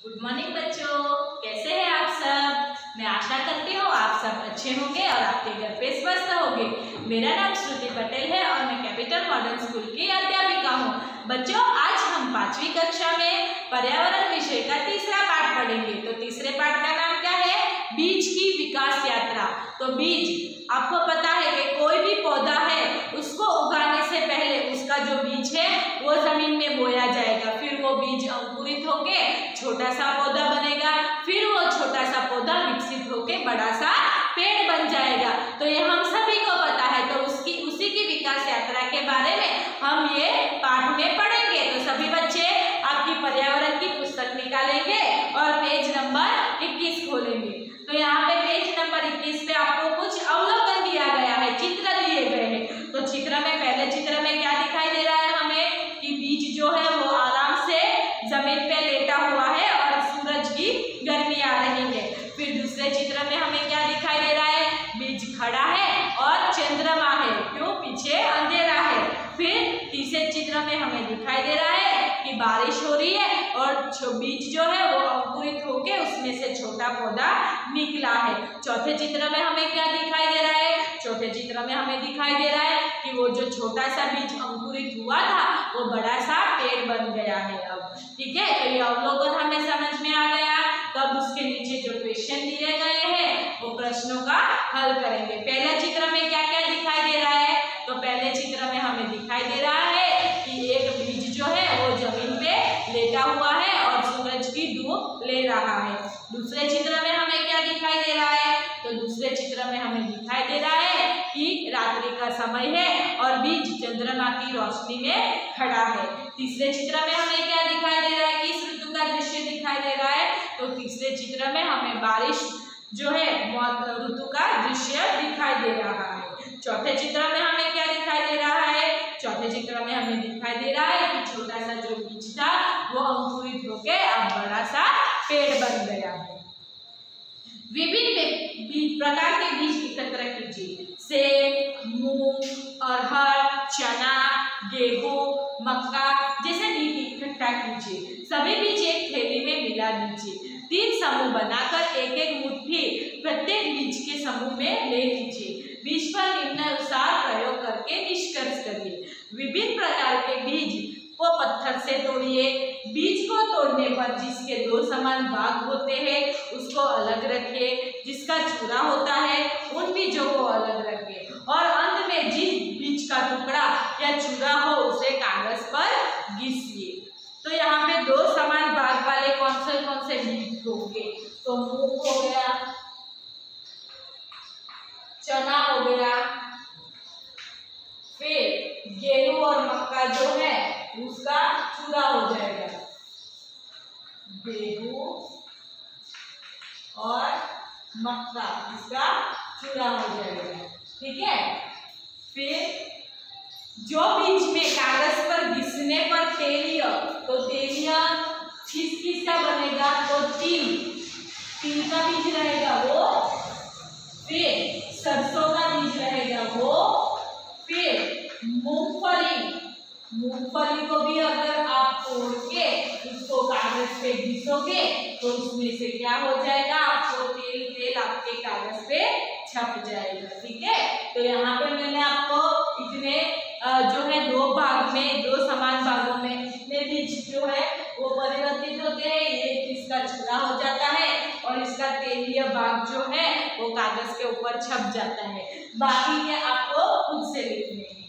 Good morning बच्चों, कैसे हैं आप सब। मैं आशा करती हूँ आप सब अच्छे होंगे और आपके घर पे स्वस्थ होंगे। मेरा नाम श्रुति पटेल है और मैं कैपिटल मॉडर्न स्कूल की अध्यापिका हूँ। बच्चों, आज हम 5वीं कक्षा में पर्यावरण विषय का तीसरा पाठ पढ़ेंगे। तो तीसरे पाठ का नाम क्या है? बीज की विकास यात्रा। तो बीज, आपको पता है कि कोई भी पौधा है उसको उगाने से पहले उसका जो बीज है वो जमीन में बोया जाएगा, फिर वो बीज अंकुरित होके छोटा सा पौधा बनेगा, फिर वो छोटा सा पौधा विकसित होके बड़ा सा पेड़ बन जाएगा। तो ये हम सभी को पता है। तो उसी की विकास यात्रा के बारे में हम ये पाठ में पढ़ेंगे। तो सभी बच्चे आपकी पर्यावरण की पुस्तक निकालेंगे और पेज नंबर 21 खोलेंगे। तो यहाँ पे पेज नंबर 21 पे आपको कुछ अवलोकन दिया गया है, चित्र दिए गए हैं। तो चित्र में, पहले चित्र में क्या दिखाई दे रहा है हमें कि बीज जो है वो आराम से जमीन पे लेटा हुआ है और सूरज की गर्मी आ रही है। फिर दूसरे चित्र में हमें क्या दिखाई दे रहा है? बीज खड़ा है और चंद्रमा है, क्यों? पीछे अंधेरा है। फिर तीसरे चित्र में हमें दिखाई दे रहा है कि बारिश हो रही है और बीज जो है वो अंकुरित होके उसमें से छोटा पौधा निकला है। चौथे चित्र में हमें क्या दिखाई दे रहा है? चौथे चित्र में हमें दिखाई दे रहा है कि वो जो छोटा सा बीज अंकुरित हुआ था वो बड़ा सा पेड़ बन गया है अब। ठीक है, तो ये अवलोकन हमें समझ में आ गया। तो अब उसके नीचे जो क्वेश्चन दिए गए हैं वो प्रश्नों का हल करेंगे। पहले चित्र में क्या क्या दिखाई दे रहा है? तो पहले चित्र में हमें दिखाई दे रहा है कि एक बीज जो है वो जमीन पे लेटा हुआ है और सूरज की धूप ले रहा है। दूसरे चित्र में हमें क्या दिखाई दे रहा है? तो दूसरे चित्र में हमें दिखाई दे रहा है कि रात्रि का समय है और बीज चंद्रमा की रोशनी में खड़ा है। तीसरे चित्र में हमें क्या दिखाई दे रहा है? किस ऋतु का दृश्य दिखाई दे रहा है? तो तीसरे चित्र में हमें बारिश जो है ऋतु का दृश्य दिखाई दे रहा है। चौथे चित्र में हमें क्या दिखाई दे रहा है? चौथे चित्र में हमें दिखाई दे रहा है कि छोटा सा जो बीज था वो अंकुरित होके अब बड़ा सा पेड़ बन गया है। विभिन्न प्रकार के बीज एकत्र कीजिए। सेब, मूंग, अरहर, चना, गेहूं, मक्का जैसे बीज इकट्ठा कीजिए। सभी बीज एक थैली में मिला दीजिए। 3 समूह बनाकर एक एक मुट्ठी प्रत्येक बीज के समूह में ले लीजिए। बीज पर निम्नानुसार प्रयोग करके निष्कर्ष करिए। विभिन्न प्रकार के बीज को पत्थर से तोड़िए। बीज को तोड़ने पर जिसके 2 समान भाग होते हैं उसको अलग रखिए। जिसका चूरा होता है उन बीजों को अलग रखिए और अंत में जिस बीज का टुकड़ा या चूरा हो उसे कागज पर घिसिए। तो यहाँ पे 2 समान भाग वाले कौन से बीज होंगे? तो मूंग हो गया, चना हो गया, फिर गेहूं और मक्का जो है उसका चूरा हो जाएगा। गेहूं और मक्का इसका चूरा हो जाएगा। ठीक है, फिर जो बीज में कागज पर घिसने पर तेलीय, तो तेलीय किसका बनेगा? तो तिल का बीज रहेगा वो, फिर सरसों का बीज रहेगा वो, फिर मूंगफली को भी अगर आप तोड़ के उसको कागज पे घिसोगे तो उसमें से क्या हो जाएगा? आपको तेल आपके कागज पे छप जाएगा। ठीक है, तो यहाँ पे मैंने आपको इतने जो है 2 भाग में, 2 समान भागों में इतने बीज जो है वो परिवर्तित होते हैं। ये इसका चूरा हो जाता है और इसका तेलीय भाग जो है वो कागज के ऊपर छप जाता है। बाकी के आपको खुद से लिखने हैं।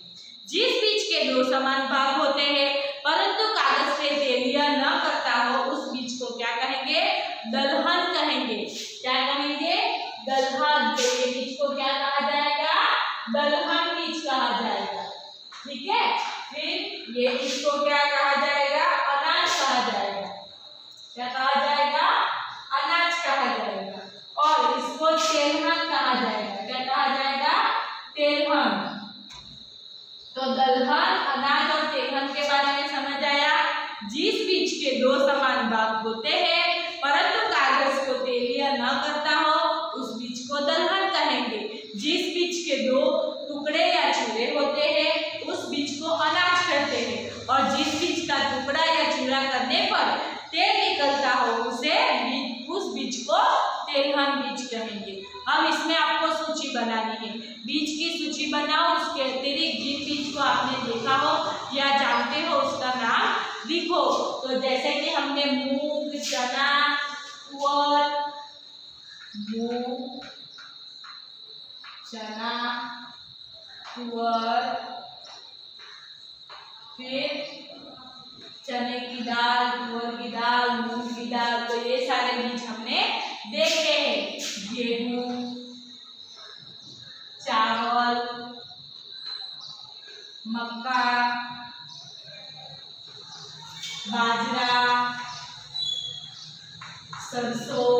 जिस बीज के 2 समान भाग होते हैं परंतु कागज पे तेलीय न करता हो उस बीज को क्या कहेंगे? दलहन कहेंगे। क्या कहेंगे? दलहन। तो ये बीज को क्या कहा जाएगा? दलहन बीज कहा जाएगा। ठीक है, फिर ये बीज को क्या कहा जाएगा? अनाज कहा जाएगा। क्या कहा जाएगा? अनाज कहा जाएगा। और इसको तेलहन कहा जाएगा। क्या कहा जाएगा? तेलहन। तो दलहन, अनाज और तेलहन के बारे में समझ आया। जिस बीज के 2 समान भाग होते हैं परंतु कागज को तेलीय न करता हो उस बीज को दलहन कहेंगे। जिस बीज के 2 टुकड़े या चूरे होते हैं उस बीज को अनाज कहते हैं और जिस बीज का टुकड़ा या चूरा करने पर तेल निकलता हो उसे बीज को तेलहन बीज कहेंगे। अब इसमें आपको सूची बनानी है, बीज की सूची बनाओ। उसके अतिरिक्त जिन बीज को आपने देखा हो या जानते हो उसका नाम लिखो। तो जैसे कि हमने मूंग, चना, तुअर, मूंग, चना, तुअर, फिर चने की दाल, तुअर की दाल, मूंग की दाल, तो ये सारे बीज हमने देखे हैं। गेहूं, चावल, मक्का, बाजरा, सरसों,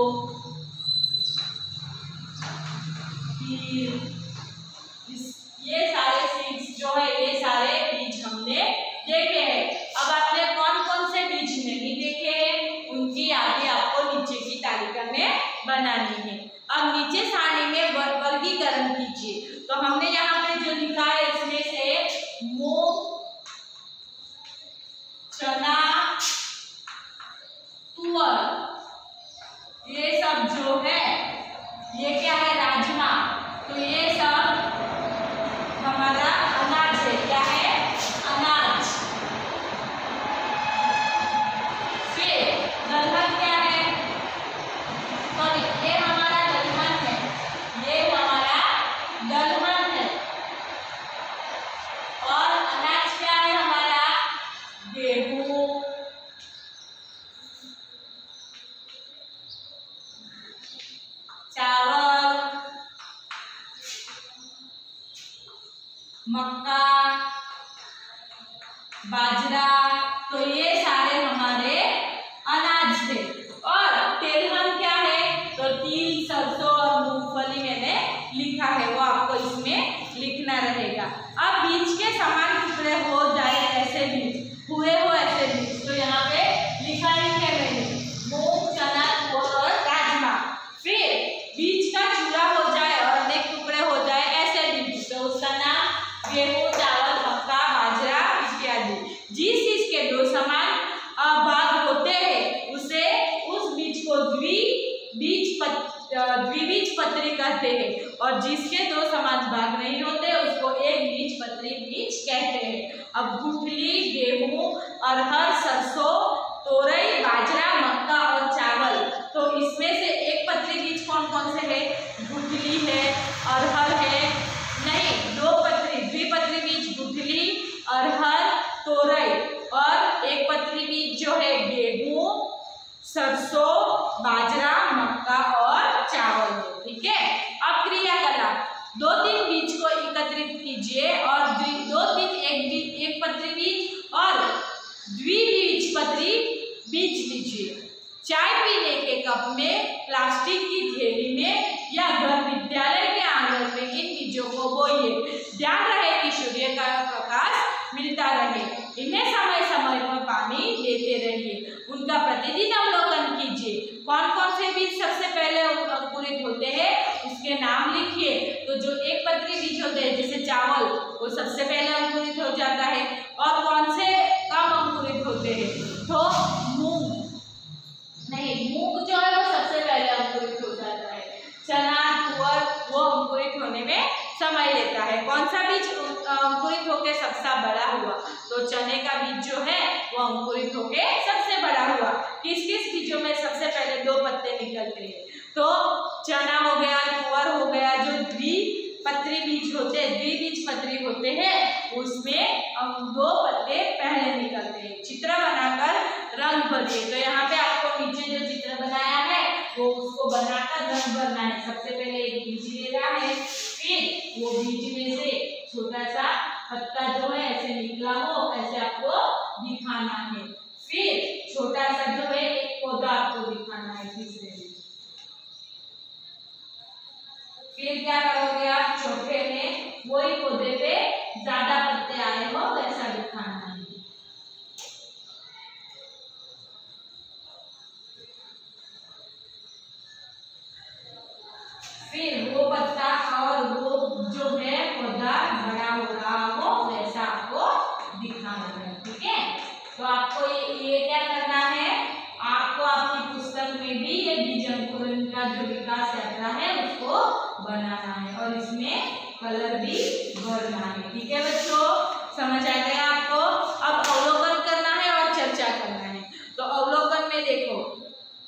तिल, ये सारे सीड्स जो है, ये सारे बीज हमने देखे हैं। अब आपने कौन कौन से बीज नहीं देखे हैं उनकी यादी आपको नीचे की तालिका में बनानी है। अब नीचे सारणी में वर्गीकरण कीजिए। तो हमने यहाँ पे जो लिखा है इसमें से मूंग, चना, तुअर, ये सब जो है ये क्या है, राजमा। तो ये सब हमारा अनाज है। क्या है, अनाज। फिर दलहन क्या है, सॉरी ये हमारा दलहन है, ये हमारा दलहन है। और अनाज क्या है हमारा, गेहूं, चावल, मक्का, बाजरा, तो ये सारे हमारे अनाज थे। और तेलहन क्या है, तो तिल, सरसों और मूंगफली मैंने लिखा है, वो आपको इसमें लिखना रहेगा। अब बीज के समान टुकड़े हो जाए ऐसे बीज, हुए हो ऐसे बीज, तो यहाँ पे लिखा है मैंने मूंग, चना, तुअर और राजमा। फिर बीज का चूरा हो जाए और अनेक टुकड़े हो जाए ऐसे बीज, तो उसका नाम गेहूं, चावल, मक्का, बाजरा इत्यादि। जिस चीज के दो समान भाग होते हैं उसे उस बीज को द्विबीजपत्री कहते हैं, और जिसके दो समान भाग नहीं होते उसको एक बीजपत्री बीज कहते हैं। अब गुठली, गेहूं, अरहर, सरसों, तोरई, बाजरा, मक्का और चावल, तो इसमें से एक पत्री बीज कौन कौन से है, गुठली है, अरहर है, नहीं दो पत्री द्विपत्री बीज गुठली, अरहर, तोरई, और एक पत्री बीज जो है गेहूं, सरसों, बाजरा, मक्का और चावल है। ठीक है। अब क्रियाकलाप, 2-3 बीज को एकत्रित कीजिए और 2-3 एक पत्री बीज और द्विबीजपत्री बीज लीजिए। चाय पीने के कप में, प्लास्टिक की थैली में या घर विद्यालय के आंगन में इन बीजों को बोइए। ध्यान रहे कि सूर्य का प्रकाश मिलता रहे। इन्हें समय समय पर पानी देते रहिए। उनका प्रतिदिन अवलोकन कीजिए। कौन कौन से बीज सबसे पहले अंकुरित होते हैं उसके नाम लिखिए। तो जो एक पत्री बीज होते हैं जैसे चावल, वो सबसे पहले अंकुरित हो जाता है। और कौन से कम अंकुरित होते हैं, तो मूंग जो है वो सबसे पहले अंकुरित हो जाता है। चना, तुअर वो अंकुरित होने में समय लेता है। कौन सा बीज अंकुरित होकर सबसे बड़ा हुआ, तो चने का बीज जो है वो अंकुरित होकर सबसे बड़ा हुआ। किस किस बीजों में सबसे पहले 2 पत्ते निकलते हैं, तो चना हो गया, तुअर हो गया, जो द्विपत्री बीज होते हैं, द्विबीजपत्री होते हैं, उसमें 2 पत्ते पहले निकलते हैं। चित्र बनाकर रंग भरिए। तो यहाँ पे आपको नीचे जो चित्र बनाया है वो उसको बनाकर रंग भरना है। सबसे पहले एक बीज लेना है, फिर वो बीज में से छोटा सा पत्ता जो है ऐसे निकला हो ऐसे आपको दिखाना है। फिर छोटा सा जो है एक पौधा आपको दिखाना है तीसरे में। फिर क्या करोगे आप, चौथे में वही पौधे पे ज्यादा पत्ते आए हो वैसा दिखाना है। फिर वो पत्ता और वो जो है पौधा बड़ा हो रहा हो वैसा आपको दिखाना है। ठीक है। तो आपको ये क्या करना है, आपको आपकी पुस्तक में भी ये बीज अंकुरन का जो विकास यात्रा है उसको बनाना है और इसमें कलर भी भरना है। ठीक है बच्चों, समझ आ गया आपको। अब अवलोकन करना है और चर्चा करना है। तो अवलोकन में देखो,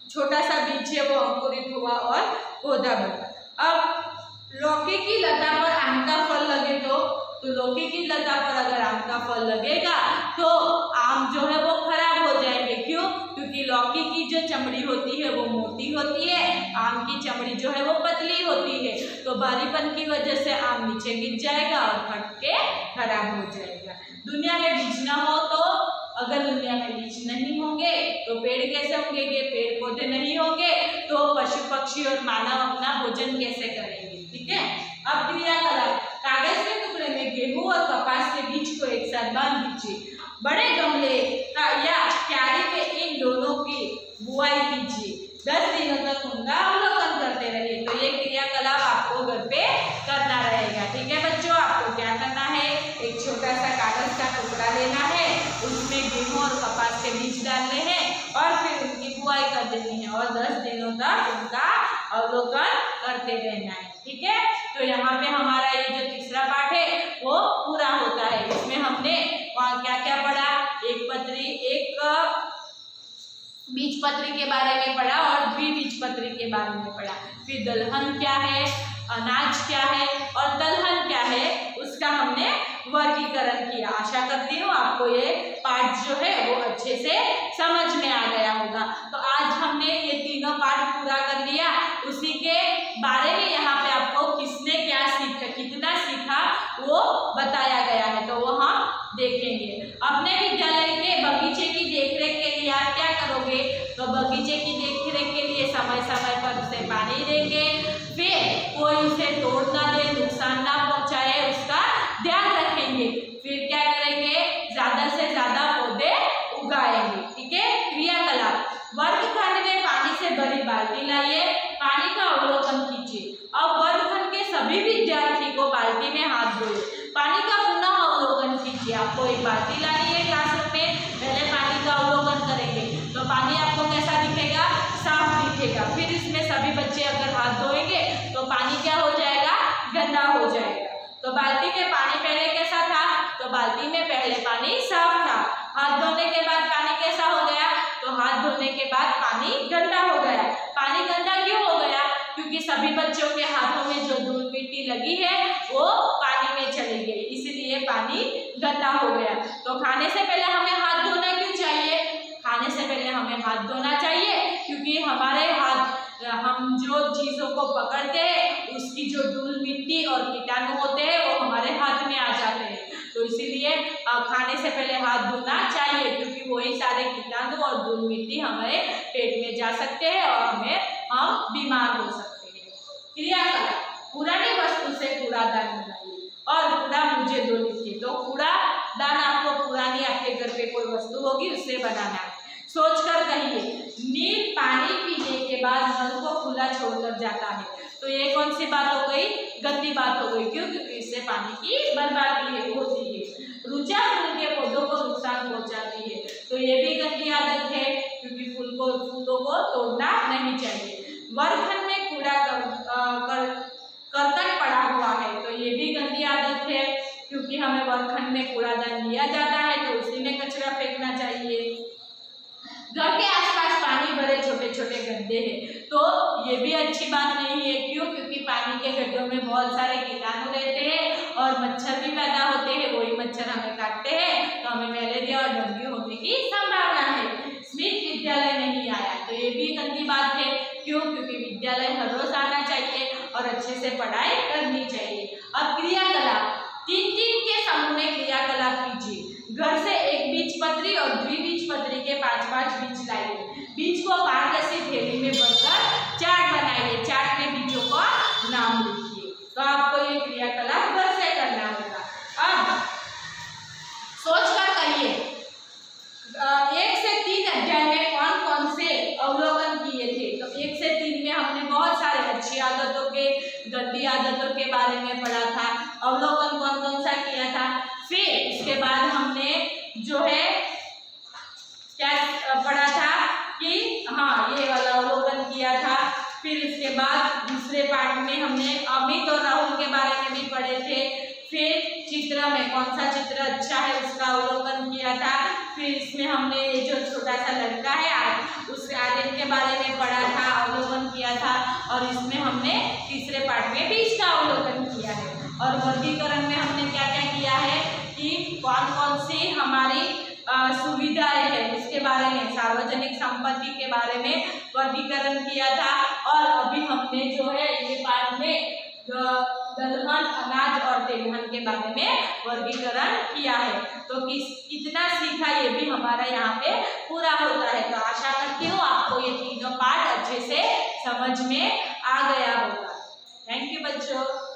छोटा सा बीज है वो अंकुरित हुआ और पौधा बना। अब लौकी की लता पर आम का फल लगे तो लौकी की लता पर अगर आम का फल लगेगा तो आम जो है वो खराब हो जाएंगे। क्यों? क्योंकि लौकी की जो चमड़ी होती है वो मोटी होती है, आम की चमड़ी जो है वो पतली होती है। तो भारीपन की वजह से आम नीचे गिर जाएगा और फट के खराब हो जाएगा। दुनिया में बीज ना हो तो, अगर दुनिया में बीज नहीं होंगे तो पेड़ कैसे उगेंगे? पेड़ पौधे नहीं होंगे तो पशु पक्षी और मानव अपना भोजन कैसे करेंगे? ठीक है। अब क्रियाकलाप, कागज के टुकड़े में गेहूं और कपास के बीज को एक साथ बांध दीजिए। बड़े गमले का या क्यारी में इन दोनों की बुआई कीजिए। 10 दिनों तक उनका अवलोकन करते रहिए। तो ये क्रियाकलाप आपको घर पे करना रहेगा। ठीक है बच्चों, आपको क्या करना है, एक छोटा सा कागज का टुकड़ा लेना है, उसमें गेहूं और कपास के बीज डालने हैं और फिर उनकी बुआई कर देनी है और 10 दिनों तक उनका अवलोकन करते रहना है। ठीक है। तो यहाँ पे हमारा ये जो तीसरा पाठ है वो पूरा होता है। इसमें हमने क्या क्या पढ़ा, एक बीजपत्री के बारे में पढ़ा और द्विबीजपत्री के बारे में पढ़ा। फिर दलहन क्या है, अनाज क्या है और दलहन क्या है, उसका हमने वर्गीकरण किया। आशा करती हूँ आपको ये पाठ जो है वो अच्छे से समझ में आ गया होगा। तो आज हमने ये तीनों पाठ पूरा कर लिया। उसी के बारे में यहाँ पे आपको किसने क्या सीखा, कितना सीखा वो बताया गया है, तो वो हम देखेंगे। अपने विद्यालय के बगीचे की देखरेख के लिए आप क्या करोगे? तो बगीचे की देखरेख के लिए समय समय पर उसे पानी देंगे, फिर कोई उसे तोड़ ना दे, नुकसान ना पहुंचाए, उसका ध्यान रखेंगे। फिर क्या करेंगे? ज्यादा से ज्यादा पौधे उगाएंगे। ठीक है। क्रियाकलाप, वर्गखंड में पानी से भरी बाल्टी लाइए, पानी का अवलोकन कीजिए। अब वर्गखंड के सभी विद्यार्थी को बाल्टी में हाथ धोए, पानी का पुनः अवलोकन कीजिए। आपको एक बाल्टी लानी है क्लासरूम में, पहले पानी का अवलोकन करेंगे तो पानी आपको कैसा दिखेगा? साफ दिखेगा। फिर इसमें सभी बच्चे अगर हाथ धोएंगे तो पानी क्या हो जाएगा? गंदा हो जाएगा। तो बाल्टी में पानी पहले कैसा था? तो बाल्टी में पहले पानी साफ था। हाथ धोने के बाद पानी कैसा हो गया? तो हाथ धोने के बाद पानी गंदा हो गया। पानी गंदा क्यों हो गया? क्योंकि सभी बच्चों के हाथों में जो धूल मिट्टी लगी है वो पानी में चली गई, इसलिए पानी गंदा हो गया। तो खाने से पहले हमें हाथ धोना क्यों चाहिए? खाने से पहले हमें हाथ धोना चाहिए क्योंकि हमारे हाथ, हम जो चीजों को पकड़ते हैं उसकी जो धूल मिट्टी और कीटाणु होते हैं वो हमारे हाथ में आ जाते हैं। तो इसीलिए खाने से पहले हाथ धोना चाहिए, क्योंकि वही सारे कीटाणु और धूल मिट्टी हमारे पेट में जा सकते हैं और हम बीमार हो सकते हैं। क्रियाकलाप, पुरानी वस्तु से कूड़ादान बनाइए और कूड़ा मुझे दो लिखिए। तो कूड़ादान आपको पुरानी, आपके घर पे कोई वस्तु होगी उससे बनाना है। सोच कर कहिए, नील पानी पीने के बाद नल को खुला छोड़कर जाता है। तो ये कौन सी बात हो गई? गंदी बात हो गई। क्यों? क्योंकि इससे पानी की बर्बादी होती है। रुचा फूल के पौधों को नुकसान पहुंचाती है। तो ये भी गंदी आदत है, क्योंकि फूलों को तोड़ना नहीं चाहिए। वर्गखंड में कूड़ा करकट पड़ा हुआ है, तो ये भी गंदी आदत है, क्योंकि हमें वर्गखंड में कूड़ादान दिया जाता है तो उसी में कचरा फेंकना चाहिए। घर के आसपास पानी भरे छोटे छोटे गड्ढे हैं, तो ये भी अच्छी बात नहीं है। क्यों? क्योंकि पानी के गड्ढों में बहुत सारे कीटाणु रहते हैं और मच्छर भी पैदा होते हैं। वही मच्छर हमें काटते हैं तो हमें मलेरिया और डेंगू होने की संभावना है। स्मिथ विद्यालय नहीं आया, तो ये भी गंदी बात है। क्यों? क्योंकि विद्यालय हर रोज आना चाहिए और अच्छे से पढ़ाई करनी चाहिए। अब क्रियाकलाप, 3-3 के समूह में क्रियाकलाप कीजिए। घर से एक बीजपत्री और द्विबीजपत्री के 5-5 बीज लाइए। बीज को पारदर्शी थैली में भरकर चार्ट बनाइए। चार्ट में बीजों का नाम लिखिए। तो आपको ये क्रियाकलाप घर से करना होगा। अब सोच कर कहिए, 1 से 3 अध्याय में कौन कौन से अवलोकन किए थे? तो 1 से 3 में हमने बहुत सारे अच्छी आदतों के, गंदी आदतों के बारे में पढ़ा था। अवलोकन कौन कौन सा किया था? फिर उसके बाद हमने जो है क्या पढ़ा था कि हाँ, ये वाला अवलोकन किया था फिर इसके बाद दूसरे पार्ट में हमने अमित और राहुल के बारे में भी पढ़े थे। फिर चित्र में कौन सा चित्र अच्छा है उसका अवलोकन किया था। फिर इसमें हमने ये जो छोटा सा लड़का है उस आर्यन के बारे में पढ़ा था, अवलोकन किया था। और इसमें हमने तीसरे पार्ट में भी इसका अवलोकन किया है। और वर्गीकरण में हमने क्या क्या किया है कि कौन कौन सी हमारी सुविधाएं है उसके बारे में, सार्वजनिक संपत्ति के बारे में वर्गीकरण किया था। और अभी हमने जो है ये पार्ट में दलहन, अनाज और तेलहन के बारे में वर्गीकरण किया है। तो कितना सीखा ये भी हमारा यहाँ पे पूरा होता है। तो आशा करती हूँ आपको ये तीनों पार्ट अच्छे से समझ में आ गया होगा। थैंक यू बच्चों।